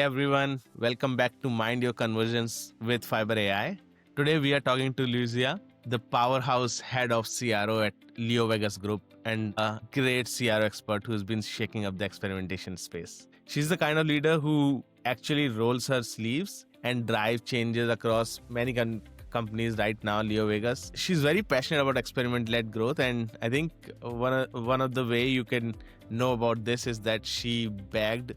Hey everyone, welcome back to Mind Your Conversions with fibrai. Today we are talking to Luiza, the powerhouse head of CRO at LeoVegas Group and a great CRO expert who's been shaking up the experimentation space. She's the kind of leader who actually rolls her sleeves and drives changes across many companies right now, LeoVegas. She's very passionate about experiment-led growth, and I think one of the way you can know about this is that she bagged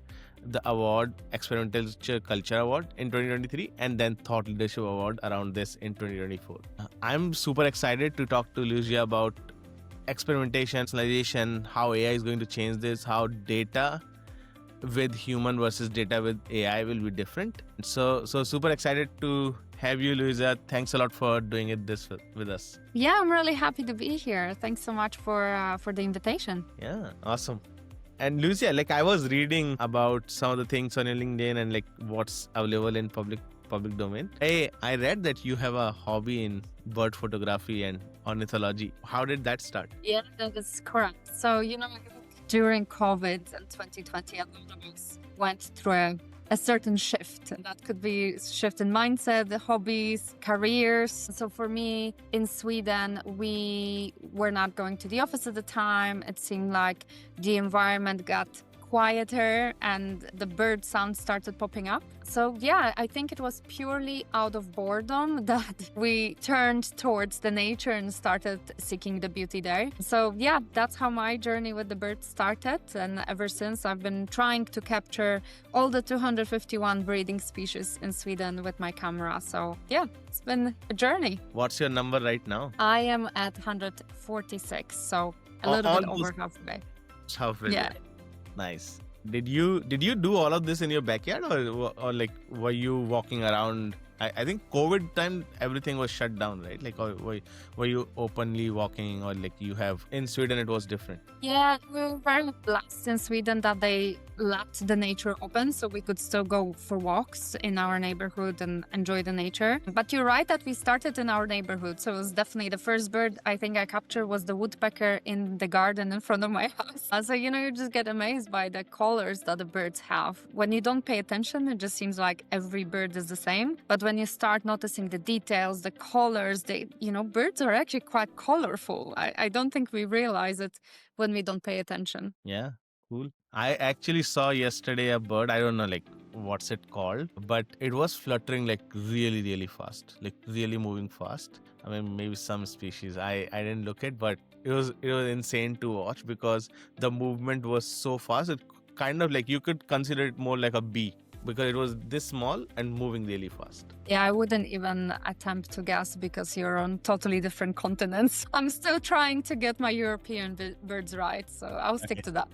the award, Experimentation Culture Award in 2023, and then Thought Leadership Award around this in 2024. I'm super excited to talk to Luiza about experimentation, personalization, how AI is going to change this, how data with human versus data with AI will be different. So super excited to have you, Luiza. Thanks a lot for doing this with us. Yeah, I'm really happy to be here. Thanks so much for the invitation. Yeah, awesome. And Luiza, I was reading about some of the things on your LinkedIn and what's available in public domain. Hey, I read that you have a hobby in bird photography and ornithology. How did that start? Yeah, that is correct. So, during COVID in 2020, a lot of us went through a certain shift. And that could be shift in mindset, the hobbies, careers. So for me, in Sweden, we were not going to the office at the time. It seemed like the environment got quieter and the bird sound started popping up. So yeah, I think it was purely out of boredom that we turned towards the nature and started seeking the beauty there. So yeah, that's how my journey with the bird started. And ever since, I've been trying to capture all the 251 breeding species in Sweden with my camera. So yeah, it's been a journey. What's your number right now? I am at 146, so a little bit over halfway. Halfway. Yeah. Nice. Did you do all of this in your backyard or were you walking around? I think COVID time everything was shut down, right? Or were you openly walking, or you have in Sweden it was different? Yeah, we were very blessed in Sweden that they left the nature open so we could still go for walks in our neighborhood and enjoy the nature. But you're right that we started in our neighborhood. So it was definitely the first bird I think I captured was the woodpecker in the garden in front of my house. So, you just get amazed by the colors that the birds have. When you don't pay attention, it just seems like every bird is the same. But when you start noticing the details, the colors, birds are actually quite colorful. I don't think we realize it when we don't pay attention. Yeah, cool. I actually saw yesterday a bird. I don't know what's it called, but it was fluttering really, really fast, really moving fast. I mean, maybe some species. I didn't look at, but it was insane to watch because the movement was so fast. It kind of you could consider it more like a bee, because it was this small and moving really fast. Yeah, I wouldn't even attempt to guess because you're on totally different continents. I'm still trying to get my European birds right, so I'll stick to that.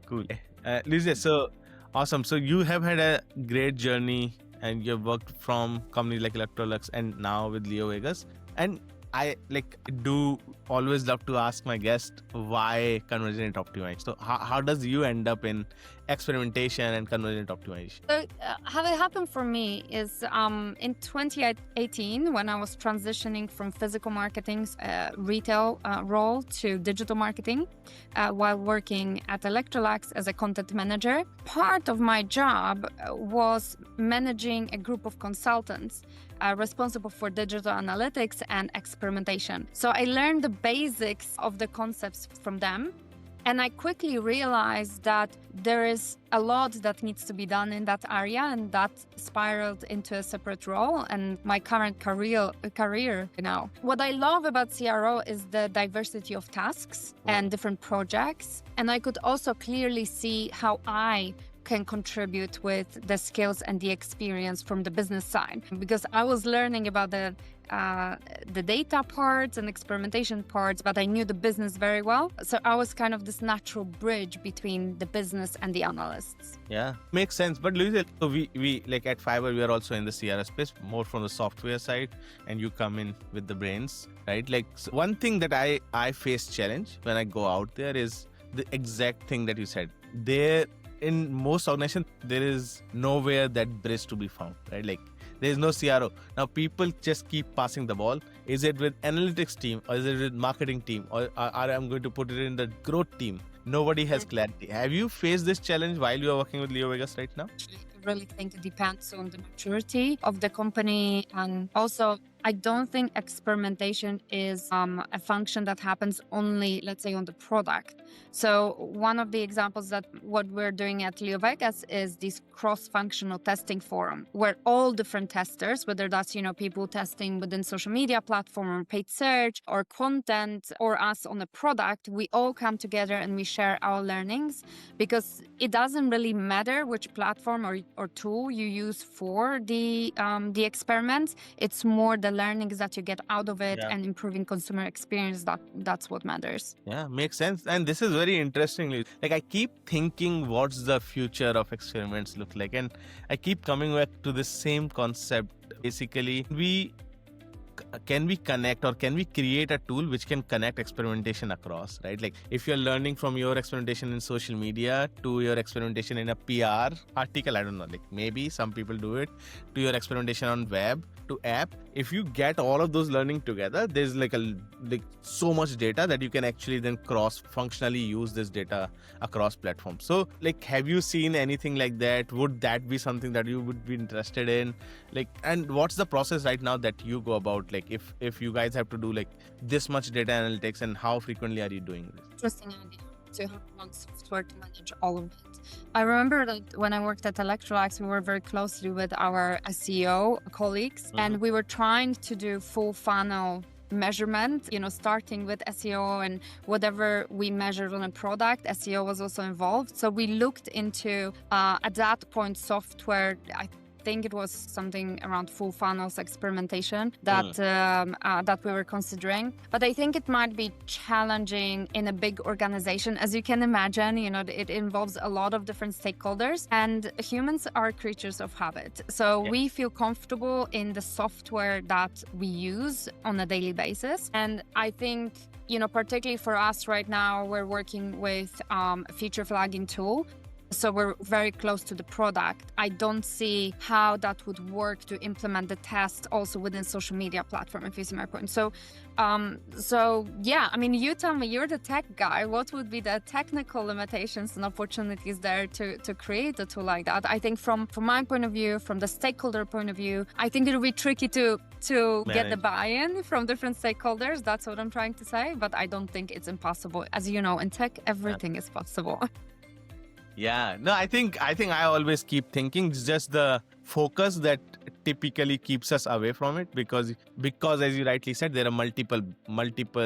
Cool. Luiza, so awesome. So you have had a great journey and you've worked from companies like Electrolux and now with LeoVegas. And I do always love to ask my guest why conversion rate optimization. So how does you end up in experimentation and conversion rate optimization? So how it happened for me is in 2018 when I was transitioning from physical marketing's retail role to digital marketing while working at Electrolux as a content manager. Part of my job was managing a group of consultants responsible for digital analytics and experimentation. So I learned the basics of the concepts from them. And I quickly realized that there is a lot that needs to be done in that area, and that spiraled into a separate role and my current career now. What I love about CRO is the diversity of tasks and different projects. And I could also clearly see how I can contribute with the skills and the experience from the business side, because I was learning about the data parts and experimentation parts, but I knew the business very well. So I was kind of this natural bridge between the business and the analysts. Yeah, makes sense. But Luiza, so we at Fiverr, we are also in the CRS space, more from the software side, and you come in with the brains, right? So one thing that I face challenge when I go out there is the exact thing that you said. In most organizations, there is nowhere that bridge to be found, right? There is no CRO. Now people just keep passing the ball. Is it with analytics team, or is it with marketing team, or I'm going to put it in the growth team? Nobody has clarity. Have you faced this challenge while you are working with LeoVegas right now? really think it depends on the maturity of the company. And also, I don't think experimentation is a function that happens only, let's say, on the product. So one of the examples that what we're doing at LeoVegas is this cross-functional testing forum where all different testers, whether that's, people testing within social media platform or paid search or content or us on a product, we all come together and we share our learnings, because it doesn't really matter which platform or tool you use for the experiments. It's more the learnings that you get out of it and improving consumer experience. That's what matters. Yeah, makes sense. And this is very interestingly, like I keep thinking what's the future of experiments look like, and I keep coming back to the same concept. Basically, can we connect, or can we create a tool which can connect experimentation across, right? Like if you're learning from your experimentation in social media to your experimentation in a PR article, I don't know, like maybe some people do it, to your experimentation on web to app. If you get all of those learning together, there's like so much data that you can actually then cross functionally use this data across platforms. So like, have you seen anything like that? Would that be something that you would be interested in? Like, and what's the process right now that you go about? Like if you guys have to do like this much data analytics, and how frequently are you doing this? Interesting idea to have one software to manage all of it. I remember that when I worked at Electrolytes, we were very closely with our SEO colleagues, and we were trying to do full funnel measurement, starting with SEO, and whatever we measured on a product, SEO was also involved. So we looked into, at that point, software. I think it was something around full funnels experimentation that we were considering. But I think it might be challenging in a big organization. As you can imagine, it involves a lot of different stakeholders, and humans are creatures of habit. So we feel comfortable in the software that we use on a daily basis. And I think, particularly for us right now, we're working with a feature flagging tool. So we're very close to the product. I don't see how that would work to implement the test also within social media platform, if you see my point. So yeah, I mean, you tell me, you're the tech guy. What would be the technical limitations and opportunities there to create a tool like that? I think from my point of view, from the stakeholder point of view, I think it'll be tricky to get the buy-in from different stakeholders. That's what I'm trying to say. But I don't think it's impossible. As you know, in tech, everything is possible. Yeah, no, I think I always keep thinking it's just the focus that typically keeps us away from it, because as you rightly said, there are multiple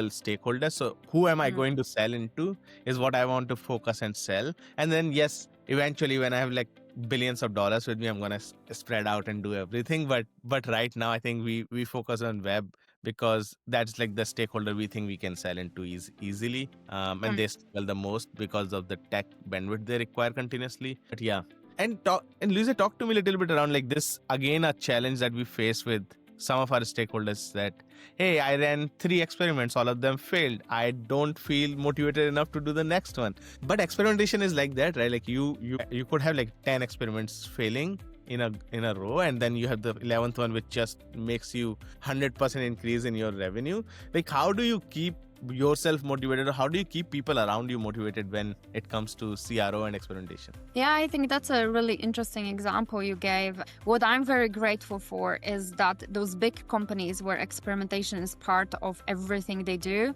stakeholders. So who am I going to sell into is what I want to focus and sell. And then yes, eventually when I have like billions of dollars with me, I'm gonna spread out and do everything. But right now I think we focus on web, because that's like the stakeholder we think we can sell into easily, and they struggle the most because of the tech bandwidth they require continuously. But yeah, and Luiza, talk to me a little bit around like this, again, a challenge that we face with some of our stakeholders, that hey, I ran 3 experiments, all of them failed, I don't feel motivated enough to do the next one. But experimentation is like that, right? Like you could have like 10 experiments failing in a row, and then you have the 11th one which just makes you 100% increase in your revenue. Like, how do you keep yourself motivated, or how do you keep people around you motivated when it comes to CRO and experimentation? Yeah, I think that's a really interesting example you gave. What I'm very grateful for is that those big companies where experimentation is part of everything they do,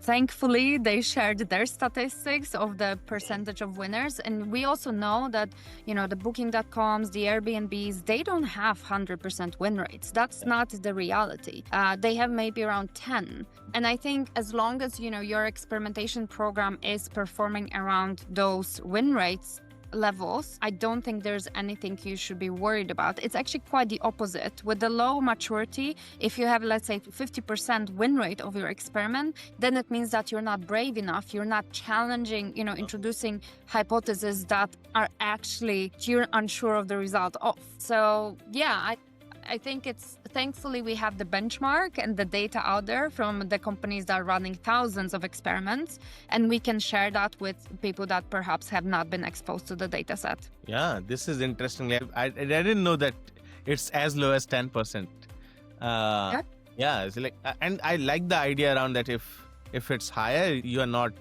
thankfully they shared their statistics of the percentage of winners. And we also know that, the booking.coms, the Airbnbs, they don't have 100% win rates. That's not the reality. They have maybe around 10. And I think as long as, your experimentation program is performing around those win rates levels, I don't think there's anything you should be worried about. It's actually quite the opposite. With the low maturity, if you have, let's say, 50% win rate of your experiment, then it means that you're not brave enough. You're not challenging, introducing hypotheses that are actually you're unsure of the result of. So yeah, I think it's thankfully we have the benchmark and the data out there from the companies that are running thousands of experiments, and we can share that with people that perhaps have not been exposed to the data set. Yeah, this is interesting. I didn't know that it's as low as 10%. Yeah, it's like, and I like the idea around that if it's higher, you are not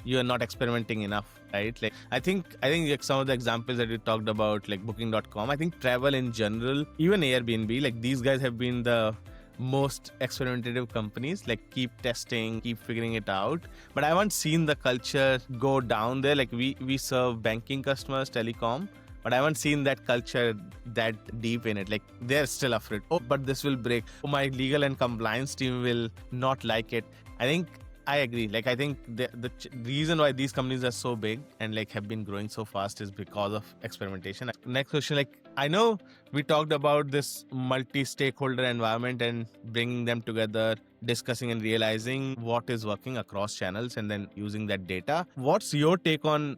you're not experimenting enough, right? Like I think like some of the examples that you talked about, like booking.com, I think travel in general, even Airbnb, like these guys have been the most experimentative companies, like keep testing, keep figuring it out. But I haven't seen the culture go down there. Like we serve banking customers, telecom, but I haven't seen that culture that deep in it. Like they're still afraid. Oh, but this will break. Oh, my legal and compliance team will not like it. I think I agree. Like I think the reason why these companies are so big and like have been growing so fast is because of experimentation. Next question, like I know we talked about this multi-stakeholder environment and bringing them together, discussing and realizing what is working across channels and then using that data. What's your take on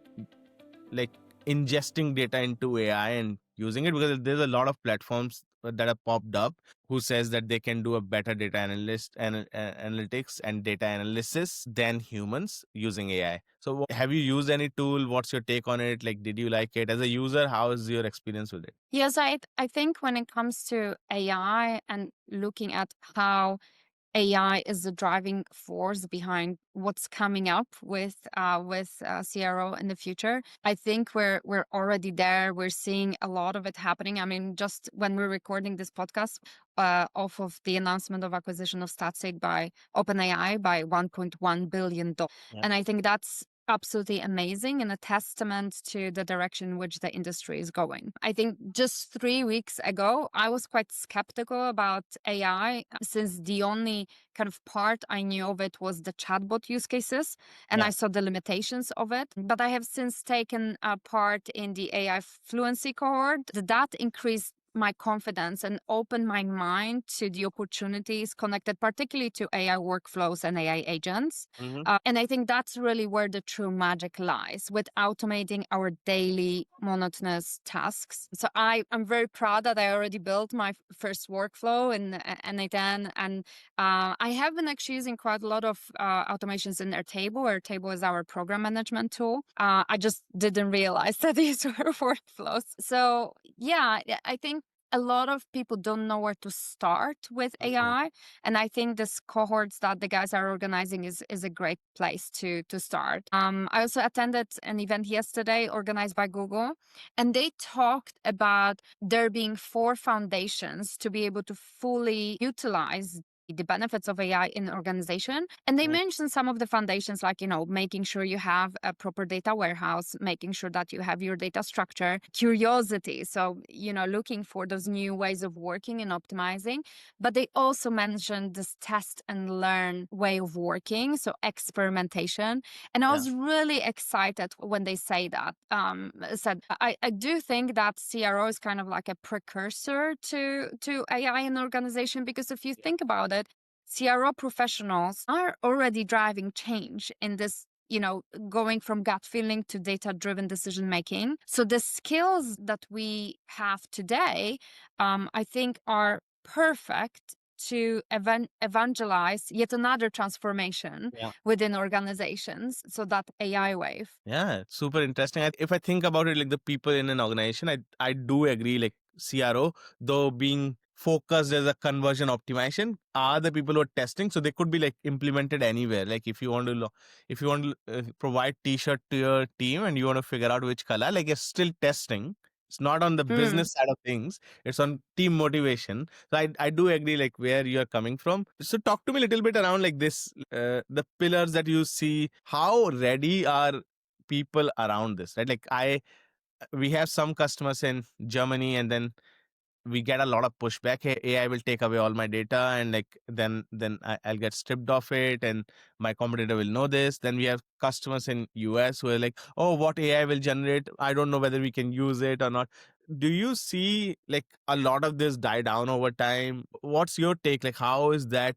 like ingesting data into AI and using it? Because there's a lot of platforms that have popped up who says that they can do a better data analytics and data analysis than humans using AI. So have you used any tool? What's your take on it? Like, did you like it as a user? How is your experience with it? Yes, I think when it comes to AI and looking at how AI is the driving force behind what's coming up with CRO in the future. I think we're already there. We're seeing a lot of it happening. I mean, just when we're recording this podcast, off of the announcement of acquisition of StatState by OpenAI by $1.1 billion. Yeah. And I think that's absolutely amazing and a testament to the direction in which the industry is going. I think just 3 weeks ago, I was quite skeptical about AI since the only kind of part I knew of it was the chatbot use cases, and Yeah. I saw the limitations of it. But I have since taken a part in the AI fluency cohort. That increased my confidence and opened my mind to the opportunities connected particularly to AI workflows and AI agents. And I think that's really where the true magic lies, with automating our daily monotonous tasks. So I'm very proud that I already built my first workflow in N8N, and I have been actually using quite a lot of automations in Airtable. Airtable is our program management tool. I just didn't realize that these were workflows. So yeah, I think a lot of people don't know where to start with AI. And I think this cohorts that the guys are organizing is a great place to start. I also attended an event yesterday organized by Google, and they talked about there being 4 foundations to be able to fully utilize the benefits of AI in an organization. And they mentioned some of the foundations, like, making sure you have a proper data warehouse, making sure that you have your data structure, curiosity. So, looking for those new ways of working and optimizing. But they also mentioned this test and learn way of working. So experimentation. And I was really excited when they say that. I do think that CRO is kind of like a precursor to AI in an organization, because if you think about it, CRO professionals are already driving change in this, going from gut feeling to data-driven decision making. So the skills that we have today, I think, are perfect to evangelize yet another transformation within organizations. So that AI wave. Yeah, super interesting. If I think about it, like the people in an organization, I do agree. Like CRO, though being focused as a conversion optimization, are the people who are testing. So they could be like implemented anywhere. Like if you want to, if you want to provide T-shirt to your team and you want to figure out which color, like you're still testing. It's not on the business side of things. It's on team motivation. So I do agree like where you're coming from. So talk to me a little bit around like this, the pillars that you see. How ready are people around this, right? Like we have some customers in Germany, and then we get a lot of pushback. Hey, AI will take away all my data, and like then I'll get stripped of it, and my competitor will know this. Then we have customers in US who are like, oh, what AI will generate, I don't know whether we can use it or not. Do you see like a lot of this die down over time? What's your take? Like how is that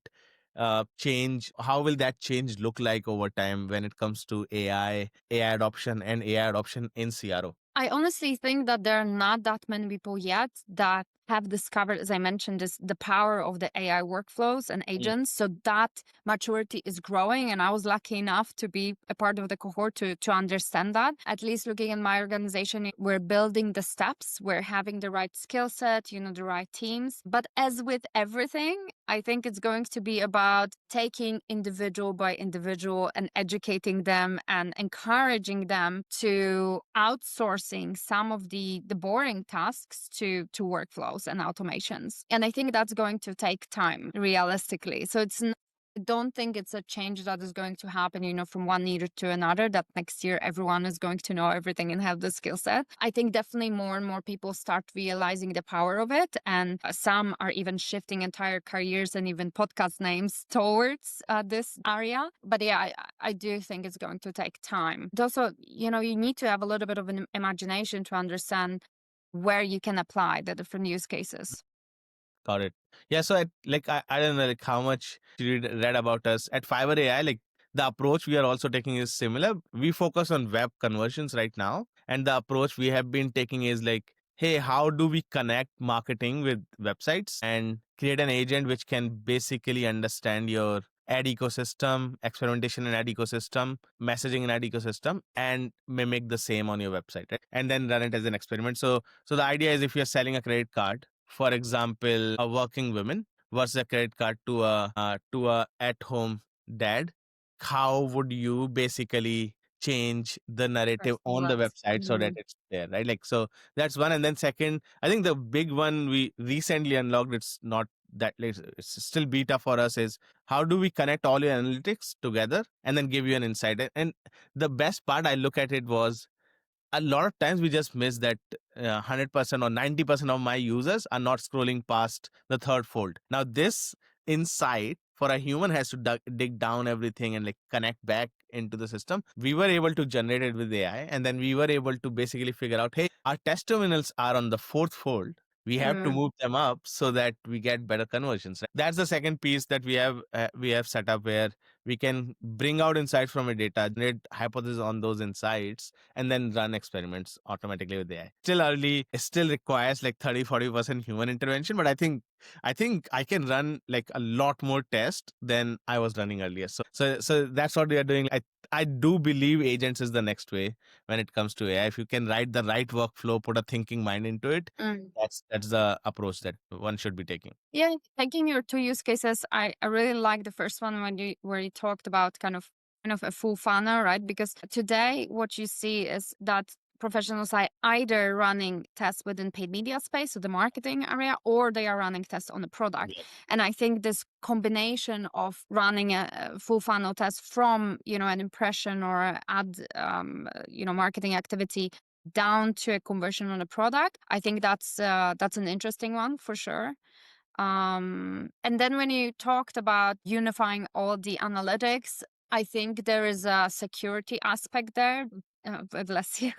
change, how will that change look like over time when it comes to AI adoption and AI adoption in CRO? I honestly think that there are not that many people yet that have discovered, as I mentioned, is the power of the AI workflows and Mm. agents. So that maturity is growing. And I was lucky enough to be a part of the cohort to understand that. At least looking at my organization, we're building the steps, we're having the right skill set, the right teams. But as with everything, I think it's going to be about taking individual by individual and educating them and encouraging them to outsourcing some of the boring tasks to workflows and automations. And I think that's going to take time realistically. So I don't think it's a change that is going to happen, from one year to another, that next year everyone is going to know everything and have the skill set. I think definitely more and more people start realizing the power of it. And some are even shifting entire careers and even podcast names towards this area. But yeah, I do think it's going to take time. But also, you need to have a little bit of an imagination to understand where you can apply the different use cases. Got it. Yeah. So I don't know how much you read about us at Fiverr AI. The approach we are also taking is similar. We focus on web conversions right now, and the approach we have been taking is hey, how do we connect marketing with websites and create an agent which can basically understand your ad ecosystem, experimentation and ad ecosystem, messaging and ad ecosystem, and mimic the same on your website, right? And then run it as an experiment. So the idea is, if you're selling a credit card, for example, a working woman versus a credit card to a at-home dad, how would you basically change the narrative on the website so that it's there, right? So that's one. And then second, I think the big one we recently unlocked, it's not that late, it's still beta for us, is how do we connect all your analytics together and then give you an insight. And the best part I look at it was, a lot of times we just miss that 100% or 90% of my users are not scrolling past the third fold. Now, this insight for a human has to dig down everything and connect back into the system. We were able to generate it with AI, and then we were able to basically figure out, hey, our test terminals are on the fourth fold. We have to move them up so that we get better conversions. Right? That's the second piece that we have set up, where we can bring out insights from a data, generate hypotheses on those insights, and then run experiments automatically with AI. Still early, it still requires 30-40% human intervention, but I think I can run a lot more tests than I was running earlier. So that's what we are doing. I do believe agents is the next way when it comes to AI. If you can write the right workflow, put a thinking mind into it, that's the approach that one should be taking. Yeah, taking your two use cases, I really like the first one where you talked about kind of a full funnel, right? Because today what you see is that professionals are either running tests within paid media space, so the marketing area, or they are running tests on the product. Yeah. And I think this combination of running a full funnel test from an impression or a ad marketing activity down to a conversion on a product, I think that's an interesting one for sure. And then when you talked about unifying all the analytics, I think there is a security aspect there, bless you,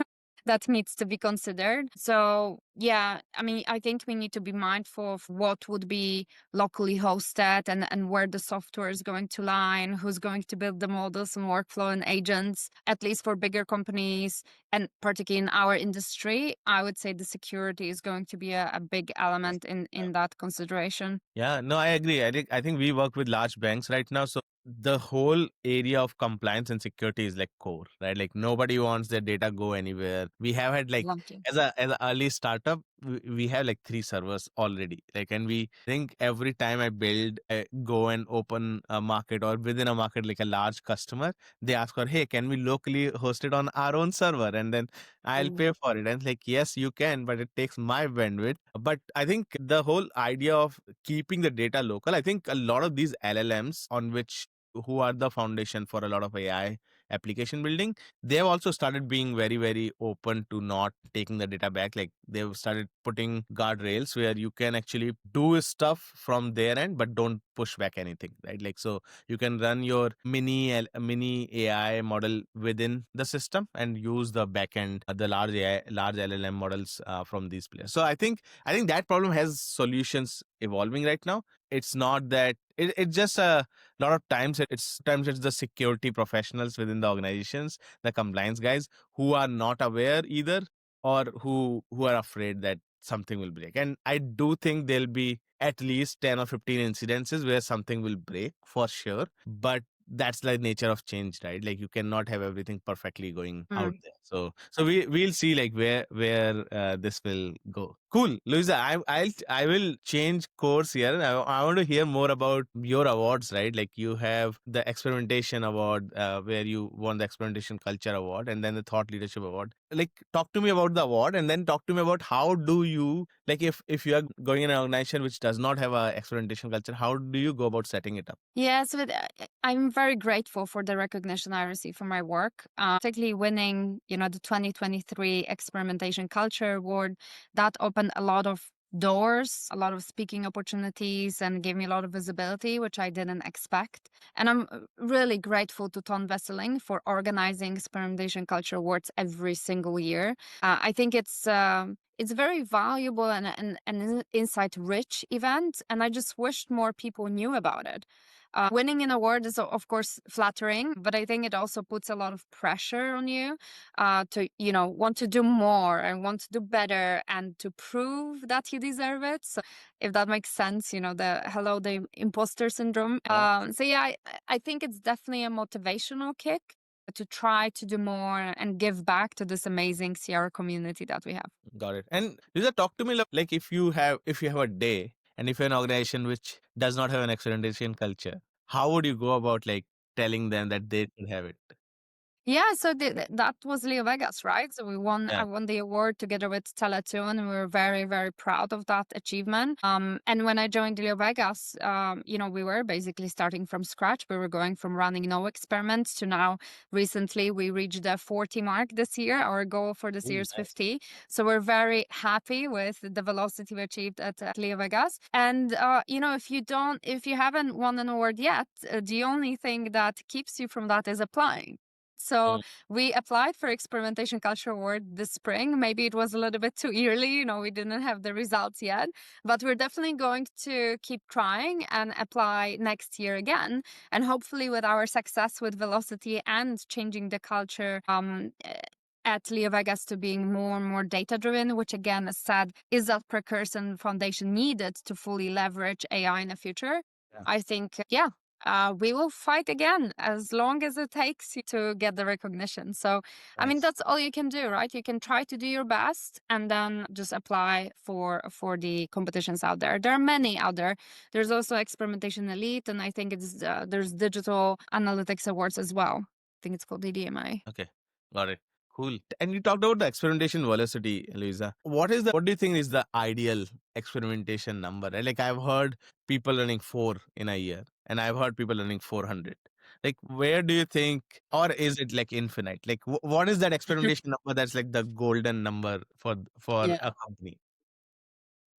that needs to be considered. So yeah, I mean, I think we need to be mindful of what would be locally hosted and where the software is going to lie and who's going to build the models and workflow and agents, at least for bigger companies. And particularly in our industry, I would say the security is going to be a big element in that consideration. Yeah, no, I agree. I think we work with large banks right now. So the whole area of compliance and security is core, right? Nobody wants their data go anywhere. We have had Love to. as a early startup, we have 3 servers already. And we think every time I go and open a market, or within a market, a large customer, they ask for, hey, can we locally host it on our own server? And then I'll pay for it. And yes, you can, but it takes my bandwidth. But I think the whole idea of keeping the data local, I think a lot of these LLMs who are the foundation for a lot of AI application building, they have also started being very, very open to not taking the data back. They've started putting guardrails where you can actually do stuff from their end, but don't push back anything, right? So you can run your mini AI model within the system and use the backend, the large LLM models from these players. So I think that problem has solutions evolving right now. It's not that it's just a lot of times it's the security professionals within the organizations, the compliance guys, who are not aware either, or who are afraid that something will break. And I do think there'll be at least 10 or 15 incidences where something will break for sure. But that's like nature of change, right? Like you cannot have everything perfectly going out there. So we'll see like where this will go. Cool, Luisa. I will change course here. I want to hear more about your awards, right? Like you have the Experimentation Award, where you won the Experimentation Culture Award, and then the Thought Leadership Award. Like talk to me about the award, and then talk to me about how do you, like if you are going in an organization which does not have a experimentation culture, how do you go about setting it up? Yes, but I'm very grateful for the recognition I received for my work, particularly winning, the 2023 Experimentation Culture Award. That opened a lot of doors, a lot of speaking opportunities, and gave me a lot of visibility, which I didn't expect. And I'm really grateful to Ton Vesseling for organizing Experimentation Culture Awards every single year. I think it's very valuable and an insight-rich event, and I just wished more people knew about it. Winning an award is, of course, flattering, but I think it also puts a lot of pressure on you to, want to do more and want to do better and to prove that you deserve it. So, if that makes sense, the imposter syndrome. So yeah, I think it's definitely a motivational kick to try to do more and give back to this amazing CR community that we have. Got it. And Lisa, talk to me like if you have a day and if you're an organization which does not have an experimentation culture, how would you go about like telling them that they should have it? Yeah, so that was LeoVegas, right? So I Yeah. won the award together with Teletoon, and we were very, very proud of that achievement. And when I joined LeoVegas, we were basically starting from scratch. We were going from running no experiments to now recently we reached the 40 mark this year. Our goal for this year Ooh, is nice. 50. So we're very happy with the velocity we achieved at LeoVegas. And if you haven't won an award yet, the only thing that keeps you from that is applying. So Mm, we applied for Experimentation Culture Award this spring. Maybe it was a little bit too early, we didn't have the results yet, but we're definitely going to keep trying and apply next year again. And hopefully with our success with velocity and changing the culture at LeoVegas to being more and more data driven, which again, as said, is that precursor and foundation needed to fully leverage AI in the future. yeah. I think, we will fight again as long as it takes to get the recognition. So, I mean, Nice. that's all you can do, right? You can try to do your best and then just apply for the competitions out there. There are many out there. There's also Experimentation Elite, and I think there's Digital Analytics Awards as well. I think it's called DDMI. Okay. Got it. Cool. And you talked about the experimentation velocity, Luisa. What do you think is the ideal experimentation number? Right? Like I've heard people running 4 in a year, and I've heard people running 400. Like where do you think, or is it like infinite? Like what is that experimentation number that's like the golden number for Yeah. a company?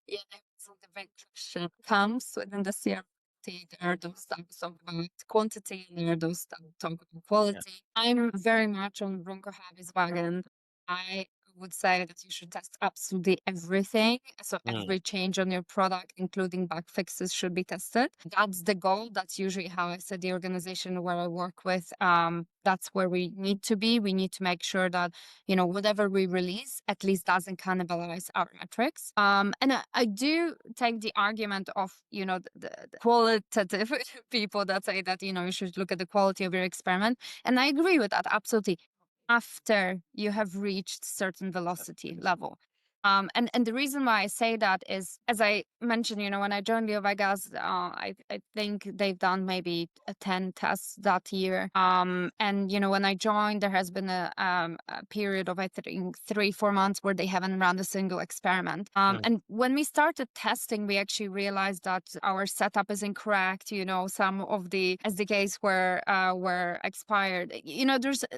Yeah, so the big question comes within the CRT. There are those that talk about quantity, and there are those that talk about Yeah. quality. I'm very much on Bronco Javi's wagon. I would say that you should test absolutely everything. So Mm, every change on your product, including bug fixes, should be tested. That's the goal. That's usually how I said the organization where I work with. That's where we need to be. We need to make sure that whatever we release at least doesn't cannibalize our metrics. And I do take the argument of, the qualitative people that say that, you should look at the quality of your experiment. And I agree with that, absolutely. After you have reached certain velocity level. And the reason why I say that is, as I mentioned, when I joined LeoVegas, I think they've done maybe 10 tests that year. And when I joined, there has been a period of I think 3-4 months where they haven't run a single experiment. mm, And when we started testing, we actually realized that our setup is incorrect. Some of the SDKs were expired.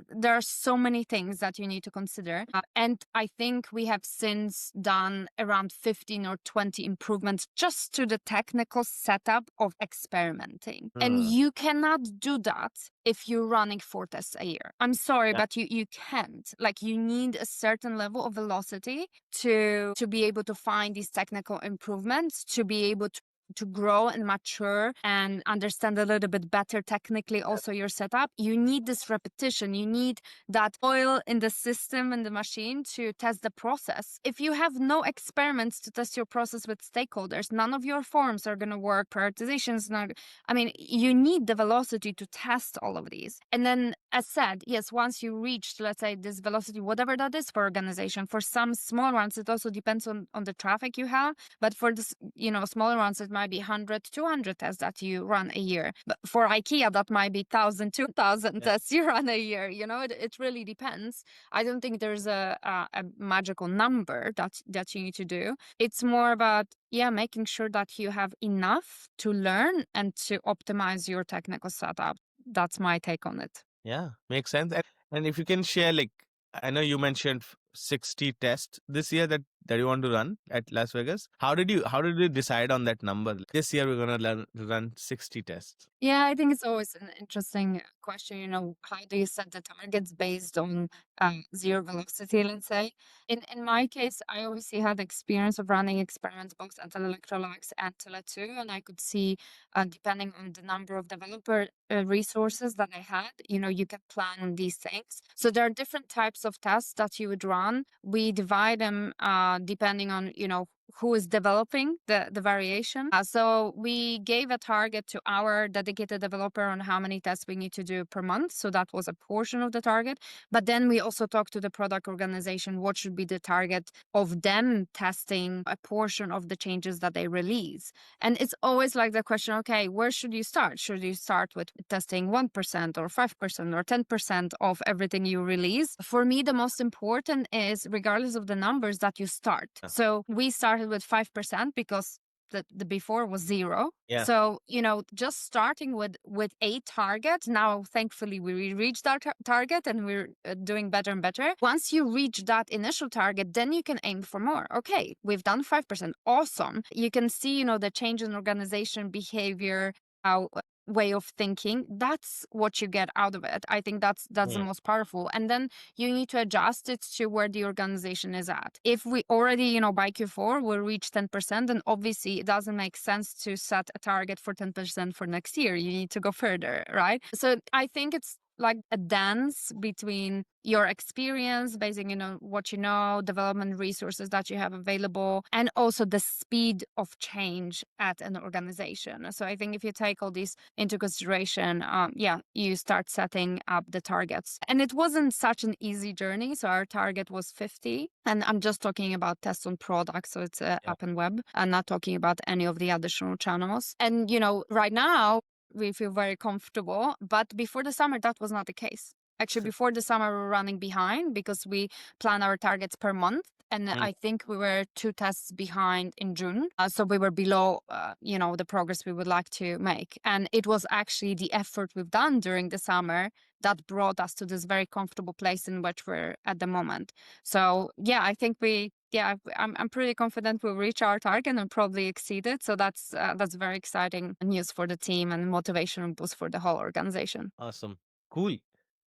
There are so many things that you need to consider. And I think we have since done around 15 or 20 improvements just to the technical setup of experimenting. And mm. you cannot do that if you're running 4 tests a year. I'm sorry, Yeah. but you can't. Like you need a certain level of velocity to be able to find these technical improvements, to be able to to grow and mature and understand a little bit better technically also your setup, you need this repetition. You need that oil in the system and the machine to test the process. If you have no experiments to test your process with stakeholders, none of your forms are going to work. Prioritization is not, I mean, you need the velocity to test all of these. And then, as said, yes, once you reach, let's say, this velocity, whatever that is for organization, for some small ones, it also depends on the traffic you have. But for this, smaller ones, it might be 100, 200 tests that you run a year. But for IKEA, that might be 1,000, 2,000 tests you run a year. It really depends. I don't think there's a magical number that you need to do. It's more about, making sure that you have enough to learn and to optimize your technical setup. That's my take on it. Yeah, makes sense. And if you can share, like, I know you mentioned 60 tests this year that you want to run at Las Vegas. How did you decide on that number? This year we're gonna run 60 tests. Yeah, I think it's always an interesting question. How do you set the targets based on zero velocity, let's say? In my case, I obviously had experience of running experiments both at Electrolux and Tele2, and I could see, depending on the number of developer resources that I had, you can plan on these things. So there are different types of tests that you would run. We divide them depending on, who is developing the variation. So we gave a target to our dedicated developer on how many tests we need to do per month. So that was a portion of the target. But then we also talked to the product organization, what should be the target of them testing a portion of the changes that they release. And it's always like the question, okay, where should you start? Should you start with testing 1% or 5% or 10% of everything you release? For me, the most important is, regardless of the numbers, that you start. So we started with 5% because the before was 0. Yeah. So, just starting with a target. Now, thankfully, we reached our target and we're doing better and better. Once you reach that initial target, then you can aim for more. Okay, we've done 5%. Awesome. You can see, the change in organization behavior, way of thinking. That's what you get out of it. I think that's the most powerful. And then you need to adjust it to where the organization is at. If we already, by Q4 will reach 10%, then obviously it doesn't make sense to set a target for 10% for next year. You need to go further, right? So I think it's like a dance between your experience, basing what development resources that you have available, and also the speed of change at an organization. So I think if you take all these into consideration, you start setting up the targets. And it wasn't such an easy journey. So our target was 50, and I'm just talking about tests on products. So it's app and web. I'm not talking about any of the additional channels. And right now, we feel very comfortable. But before the summer, that was not the case. Actually, before the summer, we were running behind because we plan our targets per month. And I think we were 2 tests behind in June. So we were below, the progress we would like to make. And it was actually the effort we've done during the summer that brought us to this very comfortable place in which we're at the moment. So, I think I'm pretty confident we'll reach our target and probably exceed it. So that's very exciting news for the team and motivation boost for the whole organization. Awesome. Cool.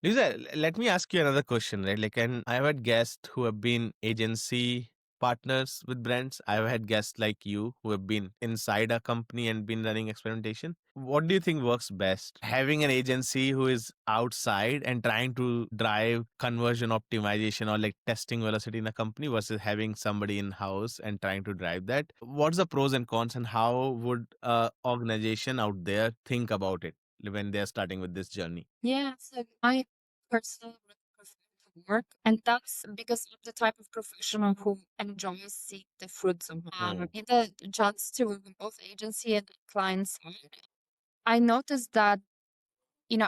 Luiza, let me ask you another question, right? Like, and I've had guests who have been agency partners with brands. I've had guests like you who have been inside a company and been running experimentation. What do you think works best? Having an agency who is outside and trying to drive conversion optimization or like testing velocity in a company versus having somebody in house and trying to drive that. What's the pros and cons, and how would an organization out there think about it when they're starting with this journey? Yeah, so I personally would prefer to work, and that's because I'm the type of professional who enjoys seeing the fruits of in the chance to work with both agency and client side. I noticed that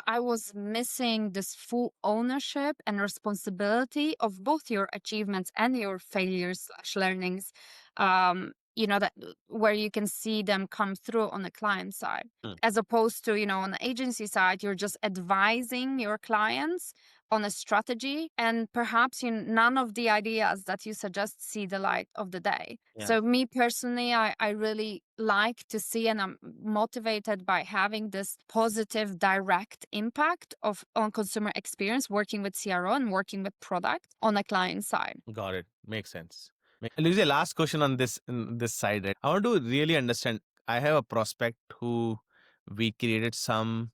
I was missing this full ownership and responsibility of both your achievements and your failures slash learnings. That where you can see them come through on the client side, as opposed to, on the agency side, you're just advising your clients on a strategy, and perhaps none of the ideas that you suggest see the light of the day. Yeah. So me personally, I really like to see, and I'm motivated by having this positive direct impact on consumer experience, working with CRO and working with product on the client side. Got it. Makes sense. Luiza, last question on this side, right? I want to really understand I have a prospect who we created some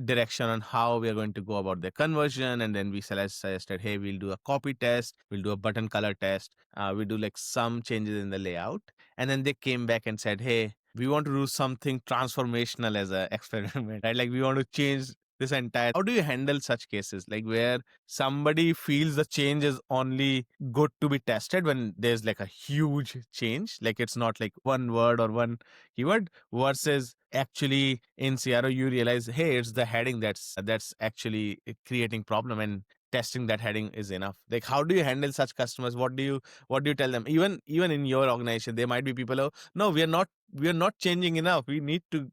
direction on how we are going to go about the conversion, and then we suggested, hey, we'll do a copy test, we'll do a button color test, we do like some changes in the layout, and then they came back and said, hey, we want to do something transformational as an experiment, right? Like we want to change this entire. How do you handle such cases, like where somebody feels the change is only good to be tested when there's like a huge change, like it's not like one word or one keyword, versus actually in CRO you realize, hey, it's the heading that's actually creating problem, and testing that heading is enough. Like how do you handle such customers? What do you tell them? Even in your organization there might be people who, no, we are not changing enough, we need to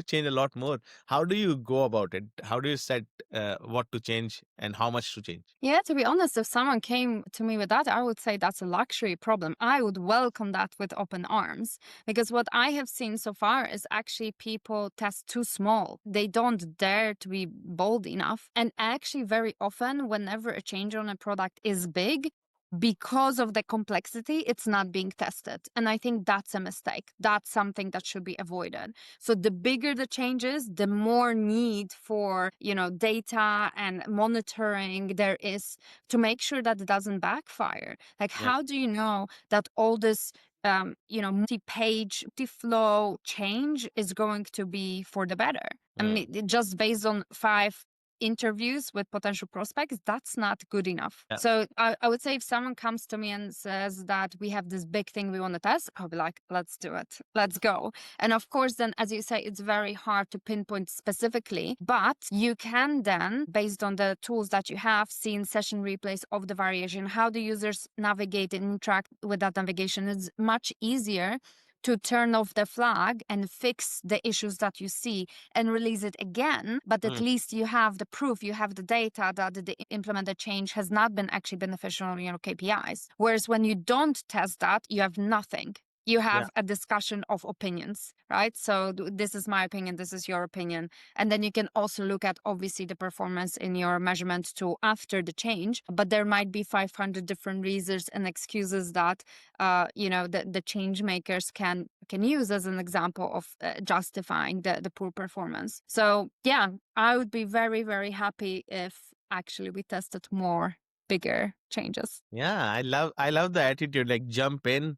change a lot more. How do you go about it? How do you set what to change and how much to change? Yeah, to be honest, if someone came to me with that, I would say that's a luxury problem. I would welcome that with open arms, because what I have seen so far is actually people test too small. They don't dare to be bold enough. And actually, very often, whenever a change on a product is big, because of the complexity, it's not being tested. And I think that's a mistake. That's something that should be avoided. So the bigger the changes, the more need for, data and monitoring there is to make sure that it doesn't backfire. Like, Yeah. how do you know that all this multi-page, multi-flow change is going to be for the better? I Mm. mean, just based on 5 interviews with potential prospects, that's not good enough. Yeah. So I would say if someone comes to me and says that we have this big thing we want to test, I'll be like, let's do it. Let's go. And of course, then, as you say, it's very hard to pinpoint specifically, but you can then, based on the tools that you have, see in session replays of the variation, how the users navigate and interact with that navigation. It's much easier to turn off the flag and fix the issues that you see and release it again. But at Mm. least you have the proof, you have the data that the implemented change has not been actually beneficial on your KPIs. Whereas when you don't test that, you have nothing. You Yeah. have a discussion of opinions, right? So this is my opinion, this is your opinion. And then you can also look at obviously the performance in your measurement tool after the change, but there might be 500 different reasons and excuses that the change makers can use as an example of justifying the poor performance. So yeah, I would be very, very happy if actually we tested more bigger changes. Yeah, I love the attitude, like jump in,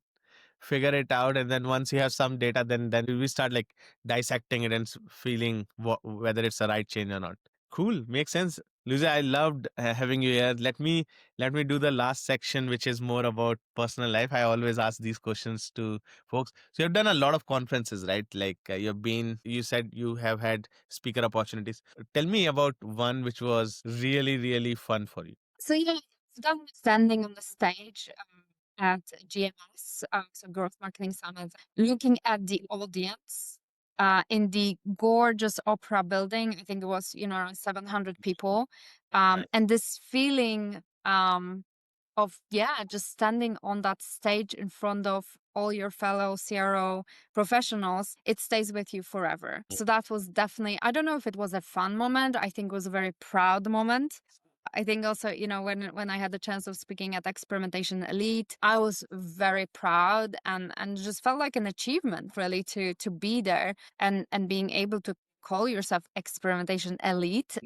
figure it out, and then once you have some data, then we start like dissecting it and feeling whether it's a right change or not. Cool, makes sense. Luisa, I loved having you here. Let me do the last section, which is more about personal life. I always ask these questions to folks. So you've done a lot of conferences, right? Like you said you have had speaker opportunities. Tell me about one which was really, really fun for you. So yeah, I've done standing on the stage at GMS, so Growth Marketing Summit, looking at the audience in the gorgeous opera building. I think it was around 700 people, Nice. and this feeling of just standing on that stage in front of all your fellow CRO professionals, it stays with you forever. So that was definitely, I don't know if it was a fun moment. I think it was a very proud moment. I think also, when I had the chance of speaking at Experimentation Elite, I was very proud and just felt like an achievement really to be there and being able to call yourself Experimentation Elite,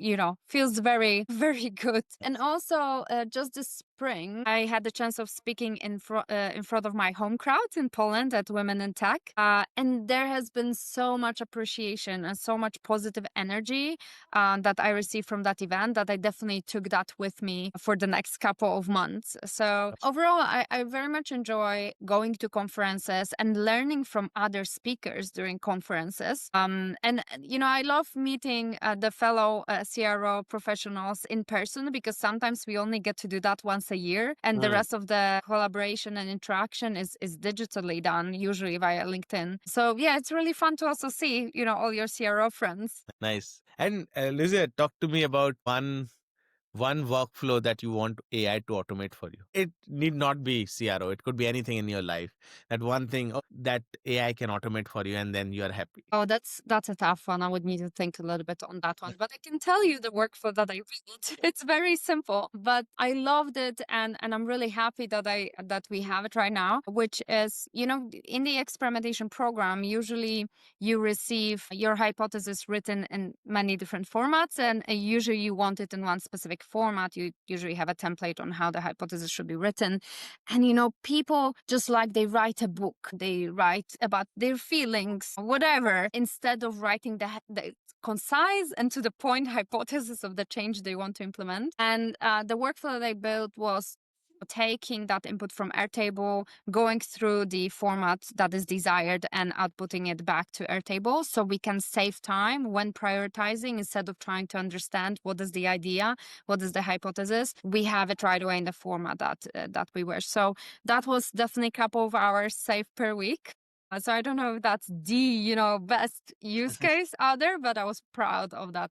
feels very, very good. And also, just this spring, I had the chance of speaking in front of my home crowd in Poland at Women in Tech. And there has been so much appreciation and so much positive energy that I received from that event that I definitely took that with me for the next couple of months. So overall, I very much enjoy going to conferences and learning from other speakers during conferences. I love meeting the fellow CRO professionals in person, because sometimes we only get to do that once a year, and the Mm. rest of the collaboration and interaction is digitally done, usually via LinkedIn. So yeah, it's really fun to also see all your CRO friends. Nice. And Lucia, talk to me about one workflow that you want AI to automate for you. It need not be CRO. It could be anything in your life. That one thing that AI can automate for you, and then you are happy. Oh, that's a tough one. I would need to think a little bit on that one. But I can tell you the workflow that I built. It's very simple, but I loved it, and I'm really happy that we have it right now. Which is, in the experimentation program, usually you receive your hypothesis written in many different formats, and usually you want it in one specific format. You usually have a template on how the hypothesis should be written, and people just like they write a book, they write about their feelings, whatever, instead of writing the concise and to the point hypothesis of the change they want to implement. And the workflow that I built was taking that input from Airtable, going through the format that is desired and outputting it back to Airtable so we can save time when prioritizing instead of trying to understand what is the idea, what is the hypothesis. We have it right away in the format that we wish. So that was definitely a couple of hours saved per week. So I don't know if that's the best use case out there, but I was proud of that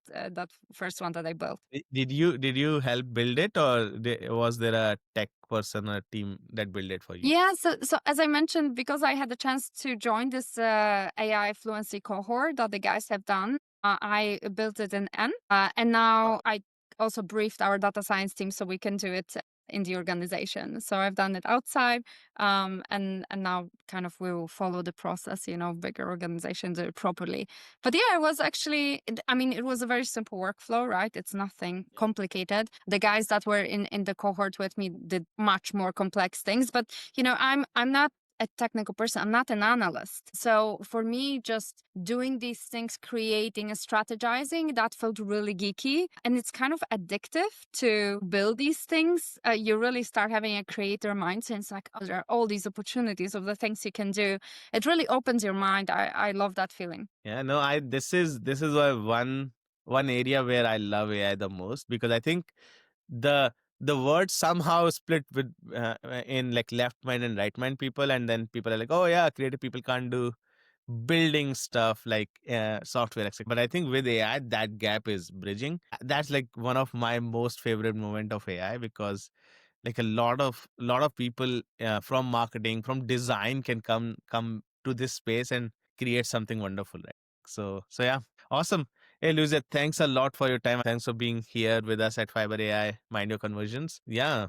first one that I built. Did you help build it, or was there a tech person or team that built it for you? Yeah, so as I mentioned, because I had the chance to join this AI fluency cohort that the guys have done, I built it in N, and now I also briefed our data science team so we can do it in the organization. So I've done it outside, and now kind of we will follow the process. Bigger organizations do it properly. But yeah, it was actually, it was a very simple workflow, right? It's nothing complicated. The guys that were in the cohort with me did much more complex things, but I'm not a technical person. I'm not an analyst. So for me, just doing these things, creating and strategizing, that felt really geeky. And it's kind of addictive to build these things. You really start having a creator mindset. It's like, oh, there are all these opportunities of the things you can do. It really opens your mind. I love that feeling. Yeah, no, this is one area where I love AI the most, because I think the the word somehow split with in like left mind and right mind people, and then people are like, oh yeah, creative people can't do building stuff like software, etc. But I think with AI, that gap is bridging. That's like one of my most favorite moment of AI, because like a lot of people from marketing, from design, can come to this space and create something wonderful, right? So yeah, awesome. Hey Luiza, thanks a lot for your time. Thanks for being here with us at Fiber AI Mind Your Conversions. Yeah,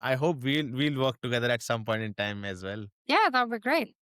I hope we'll work together at some point in time as well. Yeah, that would be great.